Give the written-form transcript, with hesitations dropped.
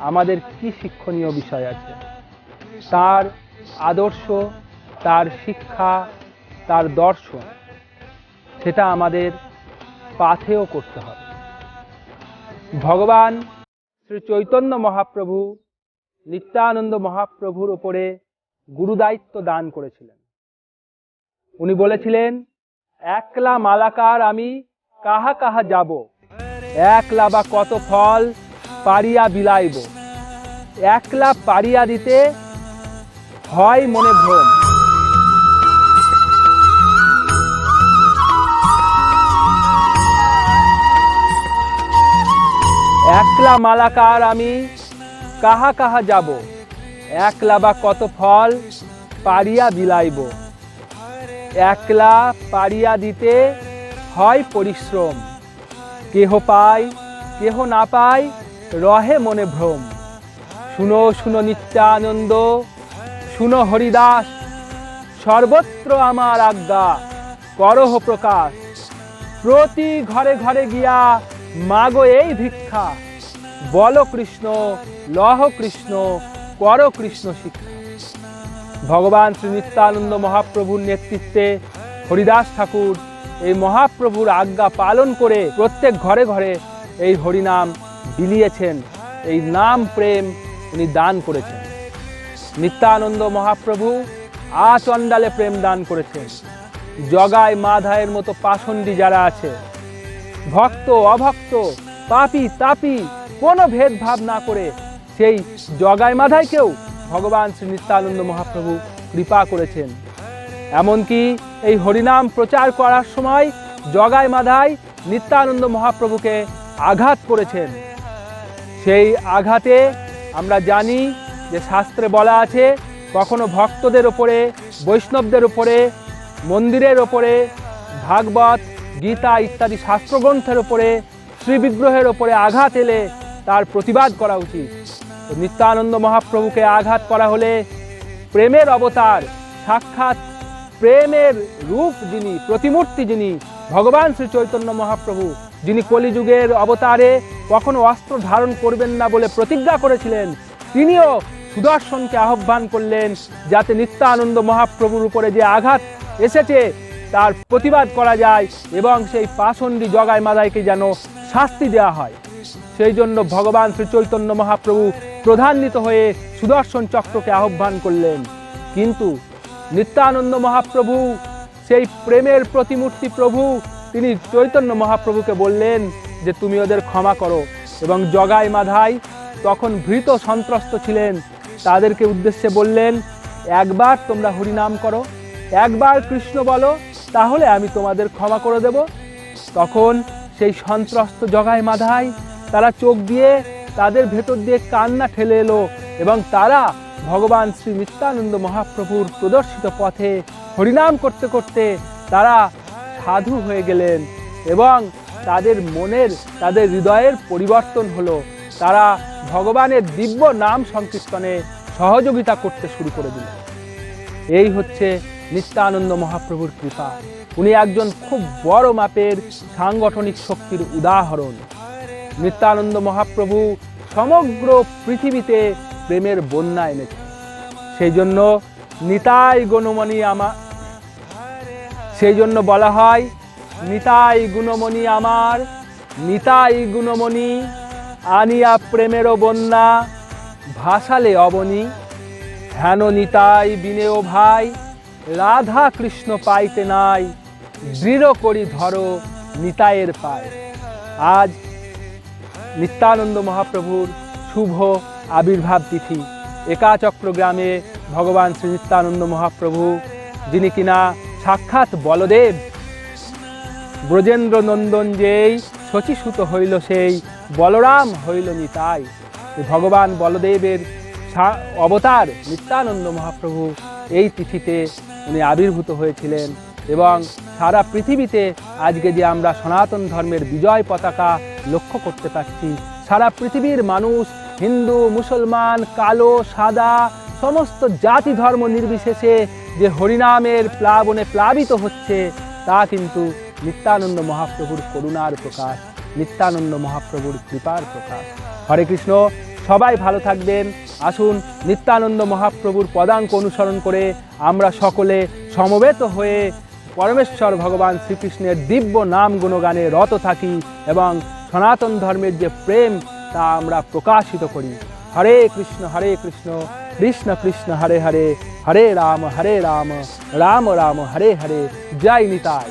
আমাদের কি শিক্ষণীয় বিষয় আছে। তার আদর্শ, তার শিক্ষা, তার দর্শন, সেটা আমাদের পাথেয় করতে হবে। ভগবান শ্রী চৈতন্য মহাপ্রভু নিত্যানন্দ মহাপ্রভুর উপরে গুরুদায়িত্ব দান করেছিলেন। উনি বলেছিলেন, একলা মালাকার আমি কাহা কাহা যাব, একলা বা কত ফল পারিয়া বিলাইব, একলা পারিয়া দিতে হয় মনে ভ্রম। একলা মালাকার আমি কাহা কাহা যাব, একলা বা কত ফল পারিয়া বিলাইব, একলা পারিয়া দিতে হয় পরিশ্রম, কেহ পায় কেহ না পায় রহে মনে ভ্রম। শুনো শুনো নিত্যানন্দ, শুনো হরিদাস, সর্বত্র আমার আজ্ঞা করহ প্রকাশ, প্রতি ঘরে ঘরে গিয়া মাগো এই ভিক্ষা, বল কৃষ্ণ লহ কৃষ্ণ কর কৃষ্ণ শিক্ষা। ভগবান শ্রী নিত্যানন্দ মহাপ্রভুর নেতৃত্বে হরিদাস ঠাকুর এই মহাপ্রভুর আজ্ঞা পালন করে প্রত্যেক ঘরে ঘরে এই হরিনাম বিলিয়েছেন, এই নাম প্রেম উনি দান করেছেন। নিত্যানন্দ মহাপ্রভু আচণ্ডালে প্রেম দান করেছেন। জগায় মাধায়ের মতো পাষণ্ডী যারা আছে, ভক্ত অভক্ত, পাপী তাপী কোনো ভেদভাব না করে সেই জগায় মাধায়কেও ভগবান শ্রী নিত্যানন্দ মহাপ্রভু কৃপা করেছেন। এমনকি এই হরিনাম প্রচার করার সময় জগায় মাধায় নিত্যানন্দ মহাপ্রভুকে আঘাত করেছেন। সেই আঘাতে আমরা জানি যে শাস্ত্রে বলা আছে, কখনো ভক্তদের ওপরে, বৈষ্ণবদের উপরে, মন্দিরের ওপরে, ভাগবত গীতা ইত্যাদি শাস্ত্রগ্রন্থের ওপরে, শ্রীবিগ্রহের ওপরে আঘাত এলে তার প্রতিবাদ করা উচিত। নিত্যানন্দ মহাপ্রভুকে আঘাত করা হলে প্রেমের অবতার, সাক্ষাৎ প্রেমের রূপ যিনি, প্রতিমূর্তি যিনি ভগবান শ্রী চৈতন্য মহাপ্রভু, যিনি কলিযুগের অবতারে কখনো অস্ত্র ধারণ করবেন না বলে প্রতিজ্ঞা করেছিলেন, তিনিও সুদর্শনকে আহ্বান করলেন যাতে নিত্যানন্দ মহাপ্রভুর উপরে যে আঘাত এসেছে তার প্রতিবাদ করা যায় এবং সেই পাষণ্ডী জগায় মাধায়কে যেন শাস্তি দেওয়া হয়। সেই জন্য ভগবান শ্রী চৈতন্য মহাপ্রভু প্রধান্বিত হয়ে সুদর্শন চক্রকে আহ্বান করলেন। কিন্তু নিত্যানন্দ মহাপ্রভু সেই প্রেমের প্রতিমূর্তি প্রভু, তিনি চৈতন্য মহাপ্রভুকে বললেন যে তুমি ওদের ক্ষমা করো। এবং জগায় মাধায় তখন ভীত সন্ত্রস্ত ছিলেন, তাদেরকে উদ্দেশ্যে বললেন, একবার তোমরা হরিনাম করো, একবার কৃষ্ণ বলো, তাহলে আমি তোমাদের ক্ষমা করে দেব। তখন সেই সন্ত্রস্ত জগায় মাধায় তারা চোখ দিয়ে, তাদের ভেতর দিয়ে কান্না ঠেলে এলো এবং তারা ভগবান শ্রী নিত্যানন্দ মহাপ্রভুর প্রদর্শিত পথে হরিনাম করতে করতে তারা সাধু হয়ে গেলেন এবং তাদের মনের, তাদের হৃদয়ের পরিবর্তন হলো। তারা ভগবানের দিব্য নাম সংকীর্তনে সহযোগিতা করতে শুরু করে দিলেন। এই হচ্ছে নিত্যানন্দ মহাপ্রভুর কৃপা। উনি একজন খুব বড় মাপের সাংগঠনিক শক্তির উদাহরণ। নিত্যানন্দ মহাপ্রভু সমগ্র পৃথিবীতে প্রেমের বন্যা এনেছেন। সেই জন্য নিতাই গুণমণি সেই জন্য বলা হয়, নিতাই গুণমণি আমার, নিতাই গুণমণি আনিয়া প্রেমেরও বন্যা ভাসালে অবনী, হেন নিতাই বিনেও ভাই রাধা কৃষ্ণ পাইতে নাই, দৃঢ় করি ধরো নিতাইয়ের পায়। আজ নিত্যানন্দ মহাপ্রভুর শুভ আবির্ভাব তিথি। একাচক্র গ্রামে ভগবান শ্রী নিত্যানন্দ মহাপ্রভু, যিনি কিনা সাক্ষাৎ বলদেব, ব্রজেন্দ্র নন্দন যেই শচীসুত হইল সেই বলরাম হইল নিতাই। ভগবান বলদেবের অবতার নিত্যানন্দ মহাপ্রভু এই তিথিতে উনি আবির্ভূত হয়েছিলেন এবং সারা পৃথিবীতে আজকে যে আমরা সনাতন ধর্মের বিজয় পতাকা লক্ষ্য করতে পারছি, সারা পৃথিবীর মানুষ, হিন্দু মুসলমান কালো সাদা সমস্ত জাতি ধর্ম নির্বিশেষে যে হরিনামের প্লাবনে প্লাবিত হচ্ছে, তা কিন্তু নিত্যানন্দ মহাপ্রভুর করুণার প্রকাশ, নিত্যানন্দ মহাপ্রভুর কৃপার প্রকাশ। হরে কৃষ্ণ। সবাই ভালো থাকবেন। আসুন নিত্যানন্দ মহাপ্রভুর পদাঙ্ক অনুসরণ করে আমরা সকলে সমবেত হয়ে পরমেশ্বর ভগবান শ্রীকৃষ্ণের দিব্য নাম গুণগানে রত থাকি এবং সনাতন ধর্মের যে প্রেম তা আমরা প্রকাশিত করি। হরে কৃষ্ণ কৃষ্ণ কৃষ্ণ হরে হরে, হরে রাম রাম রাম হরে হরে। জয় নিতাই।